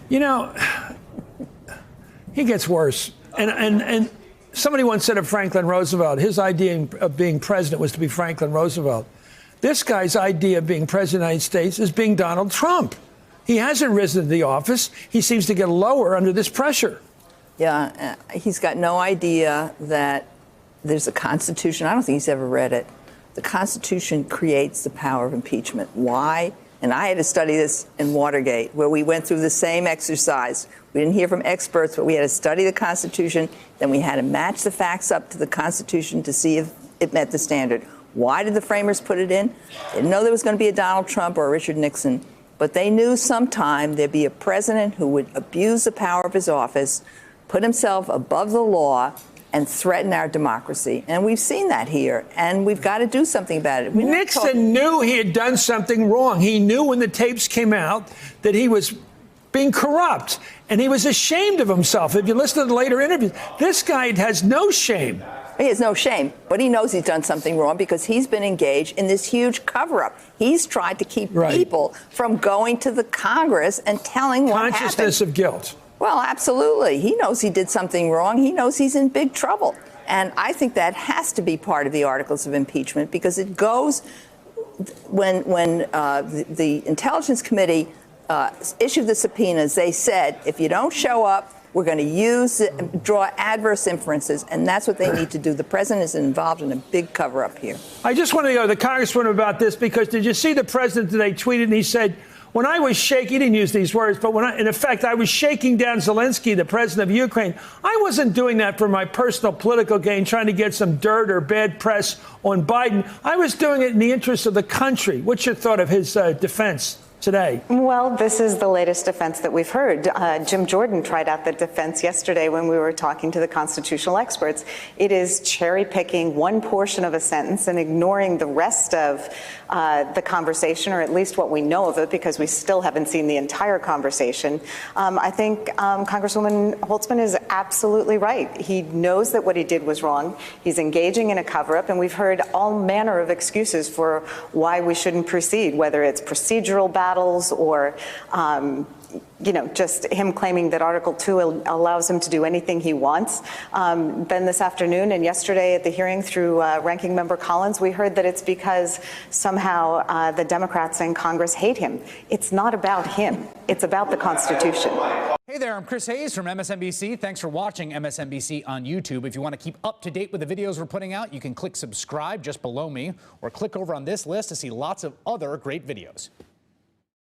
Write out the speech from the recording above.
You know, he gets worse. And somebody once said of Franklin Roosevelt, his idea of being president was to be Franklin Roosevelt. This guy's idea of being president of the United States is being Donald Trump. He hasn't risen to the office. He seems to get lower under this pressure. Yeah, he's got no idea that there's a Constitution. I don't think he's ever read it. The Constitution creates the power of impeachment. Why? And I had to study this in Watergate, where we went through the same exercise. We didn't hear from experts, but we had to study the Constitution. Then we had to match the facts up to the Constitution to see if it met the standard. Why did the framers put it in? They didn't know there was going to be a Donald Trump or a Richard Nixon, but they knew sometime there'd be a president who would abuse the power of his office, put himself above the law, and threaten our democracy. And we've seen that here, and we've got to do something about it. Nixon knew he had done something wrong. He knew when the tapes came out that he was being corrupt, and he was ashamed of himself. If you listen to the later interviews, this guy has no shame. He has no shame, but he knows he's done something wrong because he's been engaged in this huge cover-up. He's tried to keep people from going to the Congress and telling what happened. Consciousness of guilt. Well, absolutely. He knows he did something wrong. He knows he's in big trouble. And I think that has to be part of the articles of impeachment, because it goes when the Intelligence Committee issued the subpoenas. They said, if you don't show up, we're going to draw adverse inferences. And that's what they need to do. The president is involved in a big cover up here. I just want to go to the congresswoman about this, because did you see the president today tweeted, and he said, when I was shaking, he didn't use these words, but in effect, I was shaking down Zelensky, the president of Ukraine. I wasn't doing that for my personal political gain, trying to get some dirt or bad press on Biden. I was doing it in the interest of the country. What's your thought of his defense today? Well, this is the latest defense that we've heard. Jim Jordan tried out the defense yesterday when we were talking to the constitutional experts. It is cherry picking one portion of a sentence and ignoring the rest of the conversation, or at least what we know of it, because we still haven't seen the entire conversation. I think Congresswoman Holtzman is absolutely right. He knows that what he did was wrong. He's engaging in a cover-up, and we've heard all manner of excuses for why we shouldn't proceed, whether it's procedural battles or just him claiming that Article 2 allows him to do anything he wants. Then this afternoon and yesterday at the hearing through Ranking Member Collins, we heard that it's because somehow the Democrats in Congress hate him. It's not about him. It's about the Constitution. Hey there, I'm Chris Hayes from MSNBC. Thanks for watching MSNBC on YouTube. If you want to keep up to date with the videos we're putting out, you can click subscribe just below me, or click over on this list to see lots of other great videos.